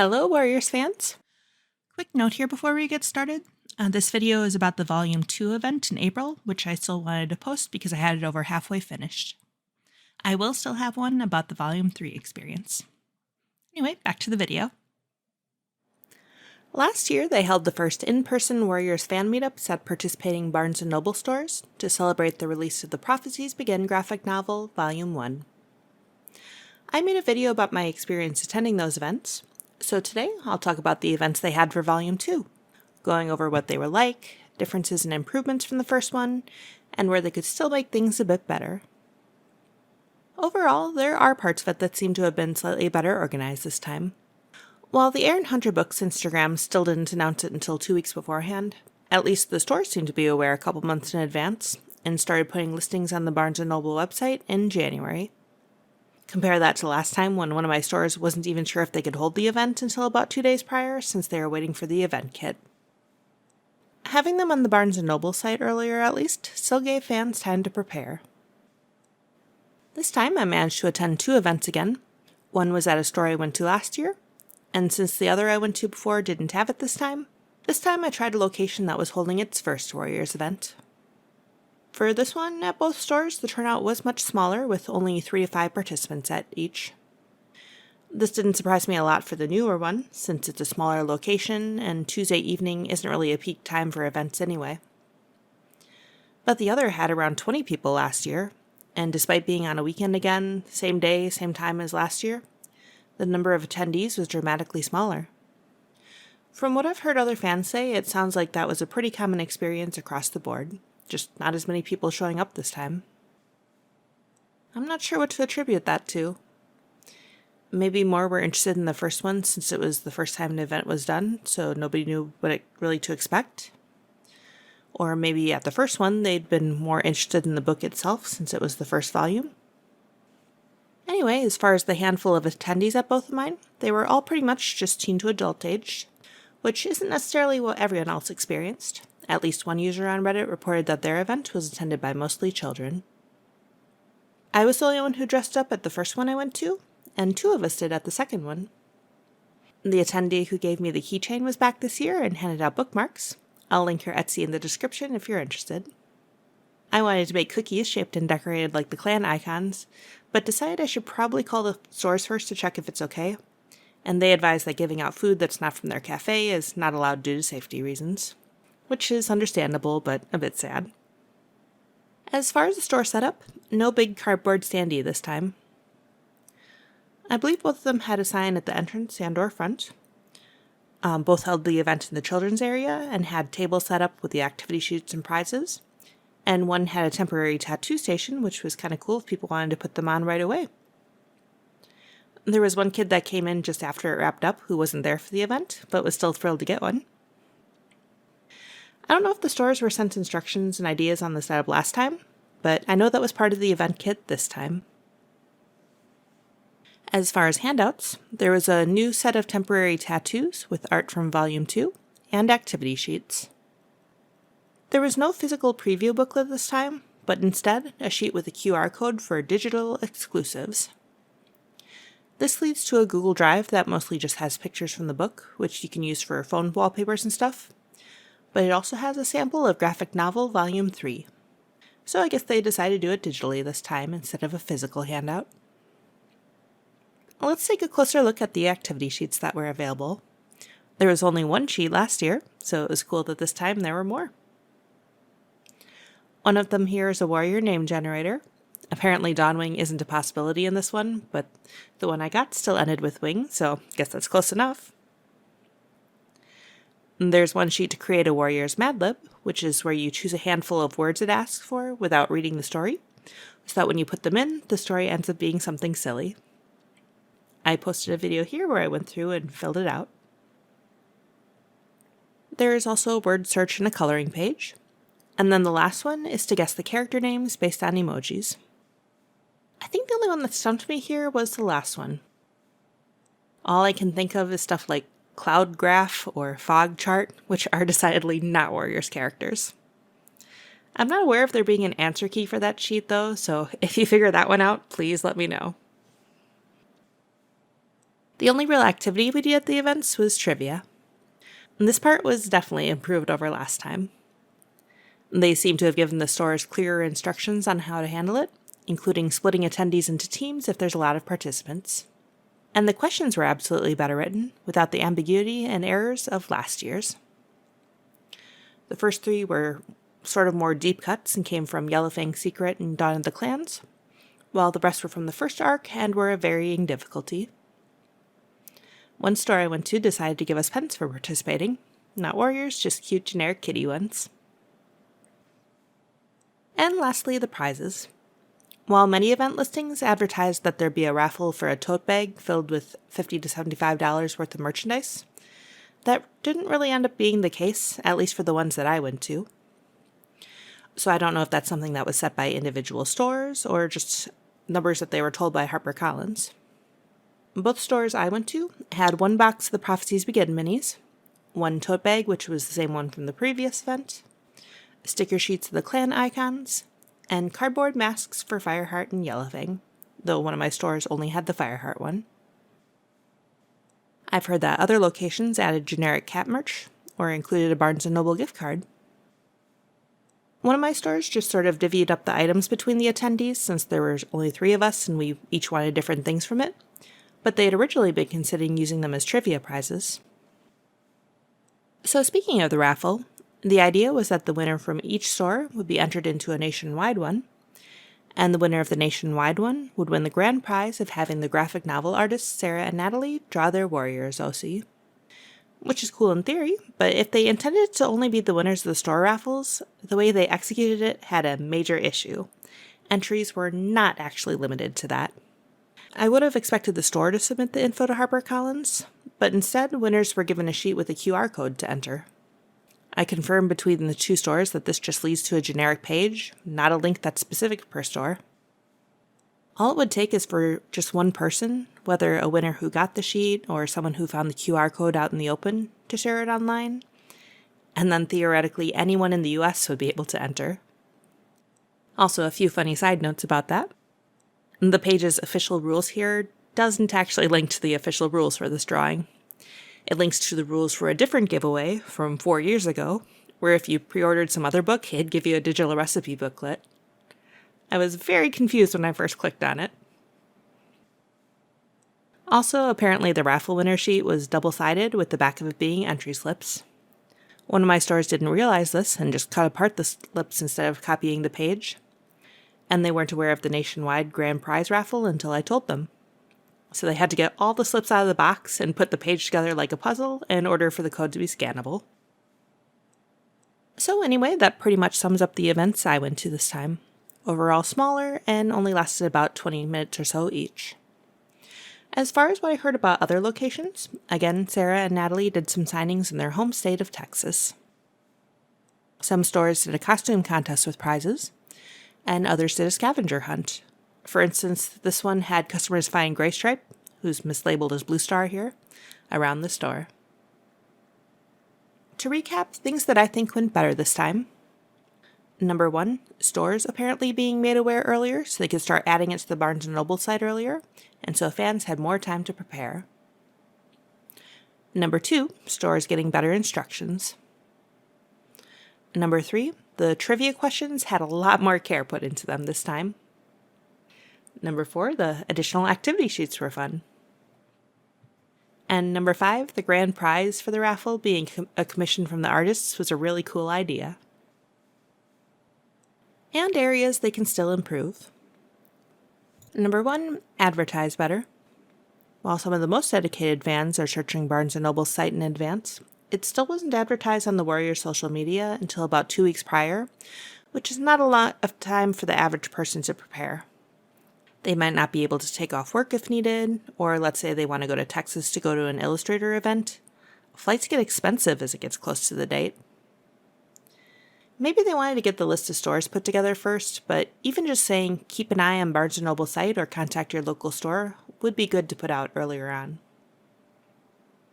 Hello, Warriors fans! Quick note here before we get started. This video is about the Volume 2 event in April, which I still wanted to post because I had it over halfway finished. I will still have one about the Volume 3 experience. Anyway, back to the video. Last year, they held the first in-person Warriors fan meetups at participating Barnes & Noble stores to celebrate the release of the Prophecies Begin graphic novel, Volume 1. I made a video about my experience attending those events, so today I'll talk about the events they had for Volume 2, going over what they were like, differences and improvements from the first one, and where they could still make things a bit better. Overall, there are parts of it that seem to have been slightly better organized this time. While the Aaron Hunter Books Instagram still didn't announce it until 2 weeks beforehand, at least the stores seemed to be aware a couple months in advance, and started putting listings on the Barnes & Noble website in January. Compare that to last time when one of my stores wasn't even sure if they could hold the event until about 2 days prior, since they were waiting for the event kit. Having them on the Barnes & Noble site earlier at least still gave fans time to prepare. This time I managed to attend 2 events again. One was at a store I went to last year, and since the other I went to before didn't have it this time I tried a location that was holding its first Warriors event. For this one, at both stores, the turnout was much smaller, with only 3 to 5 participants at each. This didn't surprise me a lot for the newer one, since it's a smaller location, and Tuesday evening isn't really a peak time for events anyway. But the other had around 20 people last year, and despite being on a weekend again, same day, same time as last year, the number of attendees was dramatically smaller. From what I've heard other fans say, it sounds like that was a pretty common experience across the board. Just not as many people showing up this time. I'm not sure what to attribute that to. Maybe more were interested in the first one since it was the first time an event was done, so nobody knew what really to expect. Or maybe at the first one they'd been more interested in the book itself since it was the first volume. Anyway, as far as the handful of attendees at both of mine, they were all pretty much just teen to adult age, which isn't necessarily what everyone else experienced. At least one user on Reddit reported that their event was attended by mostly children. I was the only one who dressed up at the first one I went to, and 2 of us did at the second one. The attendee who gave me the keychain was back this year and handed out bookmarks. I'll link her Etsy in the description if you're interested. I wanted to make cookies shaped and decorated like the clan icons, but decided I should probably call the stores first to check if it's okay, and they advised that giving out food that's not from their cafe is not allowed due to safety reasons. Which is understandable, but a bit sad. As far as the store setup, no big cardboard standee this time. I believe both of them had a sign at the entrance and or front. Both held the event in the children's area and had tables set up with the activity sheets and prizes. And one had a temporary tattoo station, which was kind of cool if people wanted to put them on right away. There was one kid that came in just after it wrapped up who wasn't there for the event, but was still thrilled to get one. I don't know if the stores were sent instructions and ideas on the setup last time, but I know that was part of the event kit this time. As far as handouts, there was a new set of temporary tattoos with art from Volume 2 and activity sheets. There was no physical preview booklet this time, but instead a sheet with a QR code for digital exclusives. This leads to a Google Drive that mostly just has pictures from the book, which you can use for phone wallpapers and stuff. But it also has a sample of graphic novel Volume 3. So I guess they decided to do it digitally this time instead of a physical handout. Let's take a closer look at the activity sheets that were available. There was only 1 sheet last year, so it was cool that this time there were more. One of them here is a warrior name generator. Apparently Dawnwing isn't a possibility in this one, but the one I got still ended with wing, so I guess that's close enough. There's one sheet to create a Warriors Mad Lib, which is where you choose a handful of words it asks for without reading the story, so that when you put them in, the story ends up being something silly. I posted a video here where I went through and filled it out. There is also a word search and a coloring page, and then the last one is to guess the character names based on emojis. I think the only one that stumped me here was the last one. All I can think of is stuff like cloud graph or fog chart, which are decidedly not Warriors characters. I'm not aware of there being an answer key for that sheet though, so if you figure that one out, please let me know. The only real activity we did at the events was trivia. And this part was definitely improved over last time. They seem to have given the stores clearer instructions on how to handle it, including splitting attendees into teams if there's a lot of participants. And the questions were absolutely better written, without the ambiguity and errors of last year's. The first 3 were sort of more deep cuts and came from Yellowfang's Secret and Dawn of the Clans, while the rest were from the first arc and were of varying difficulty. One store I went to decided to give us pens for participating. Not warriors, just cute generic kitty ones. And lastly, the prizes. While many event listings advertised that there'd be a raffle for a tote bag filled with $50 to $75 worth of merchandise, that didn't really end up being the case, at least for the ones that I went to. So I don't know if that's something that was set by individual stores or just numbers that they were told by HarperCollins. Both stores I went to had 1 box of the Prophecies Begin minis, 1 tote bag, which was the same one from the previous event, sticker sheets of the clan icons, and cardboard masks for Fireheart and Yellowfang, though one of my stores only had the Fireheart one. I've heard that other locations added generic cat merch or included a Barnes & Noble gift card. One of my stores just sort of divvied up the items between the attendees since there were only 3 of us and we each wanted different things from it, but they had originally been considering using them as trivia prizes. So speaking of the raffle, the idea was that the winner from each store would be entered into a nationwide one, and the winner of the nationwide one would win the grand prize of having the graphic novel artists Sarah and Natalie draw their warriors OC. Which is cool in theory, but if they intended it to only be the winners of the store raffles, the way they executed it had a major issue. Entries were not actually limited to that. I would have expected the store to submit the info to HarperCollins, but instead winners were given a sheet with a QR code to enter. I confirmed between the 2 stores that this just leads to a generic page, not a link that's specific per store. All it would take is for just one person, whether a winner who got the sheet or someone who found the QR code out in the open, to share it online, and then theoretically anyone in the US would be able to enter. Also, a few funny side notes about that. The page's official rules here doesn't actually link to the official rules for this drawing. It links to the rules for a different giveaway from 4 years ago, where if you pre-ordered some other book, it'd give you a digital recipe booklet. I was very confused when I first clicked on it. Also, apparently the raffle winner sheet was double-sided, with the back of it being entry slips. One of my stores didn't realize this and just cut apart the slips instead of copying the page. And they weren't aware of the nationwide grand prize raffle until I told them. So they had to get all the slips out of the box and put the page together like a puzzle in order for the code to be scannable. So anyway, that pretty much sums up the events I went to this time. Overall smaller and only lasted about 20 minutes or so each. As far as what I heard about other locations, again, Sarah and Natalie did some signings in their home state of Texas. Some stores did a costume contest with prizes, and others did a scavenger hunt. For instance, this one had customers find Graystripe, who's mislabeled as Blue Star here, around the store. To recap, things that I think went better this time. Number 1, stores apparently being made aware earlier so they could start adding it to the Barnes & Noble site earlier, and so fans had more time to prepare. Number 2, stores getting better instructions. Number 3, the trivia questions had a lot more care put into them this time. Number 4, the additional activity sheets were fun. And number 5, the grand prize for the raffle being a commission from the artists was a really cool idea. And areas they can still improve. Number 1, advertise better. While some of the most dedicated fans are searching Barnes & Noble's site in advance, it still wasn't advertised on the Warriors' social media until about 2 weeks prior, which is not a lot of time for the average person to prepare. They might not be able to take off work if needed, or let's say they want to go to Texas to go to an Illustrator event. Flights get expensive as it gets close to the date. Maybe they wanted to get the list of stores put together first, but even just saying keep an eye on Barnes & Noble site or contact your local store would be good to put out earlier on.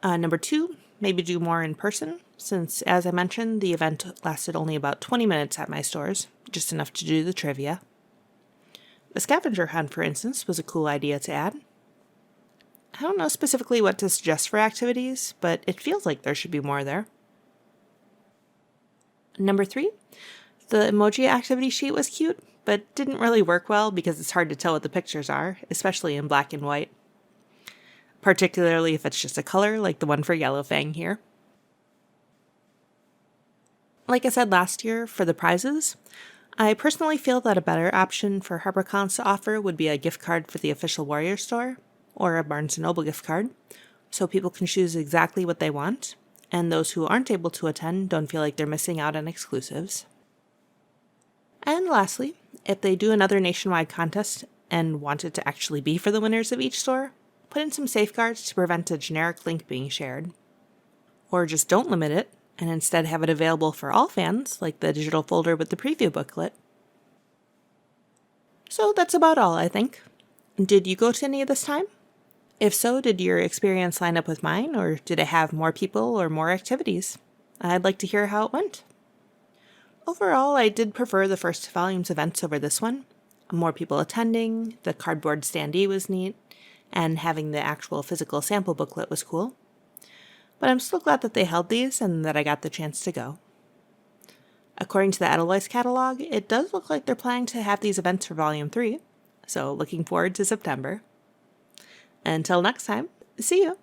Number 2, maybe do more in person, since as I mentioned, the event lasted only about 20 minutes at my stores, just enough to do the trivia. The scavenger hunt, for instance, was a cool idea to add. I don't know specifically what to suggest for activities, but it feels like there should be more there. Number 3, the emoji activity sheet was cute, but didn't really work well because it's hard to tell what the pictures are, especially in black and white. Particularly if it's just a color like the one for Yellowfang here. Like I said last year, for the prizes, I personally feel that a better option for HarperCollins to offer would be a gift card for the official Warrior store, or a Barnes & Noble gift card, so people can choose exactly what they want, and those who aren't able to attend don't feel like they're missing out on exclusives. And lastly, if they do another nationwide contest and want it to actually be for the winners of each store, put in some safeguards to prevent a generic link being shared. Or just don't limit it, and instead have it available for all fans, like the digital folder with the preview booklet. So that's about all, I think. Did you go to any of this time? If so, did your experience line up with mine, or did it have more people or more activities? I'd like to hear how it went. Overall, I did prefer the first volume's events over this one. More people attending, the cardboard standee was neat, and having the actual physical sample booklet was cool. But I'm still glad that they held these and that I got the chance to go. According to the Edelweiss catalog, it does look like they're planning to have these events for Volume 3, so looking forward to September. Until next time, see you!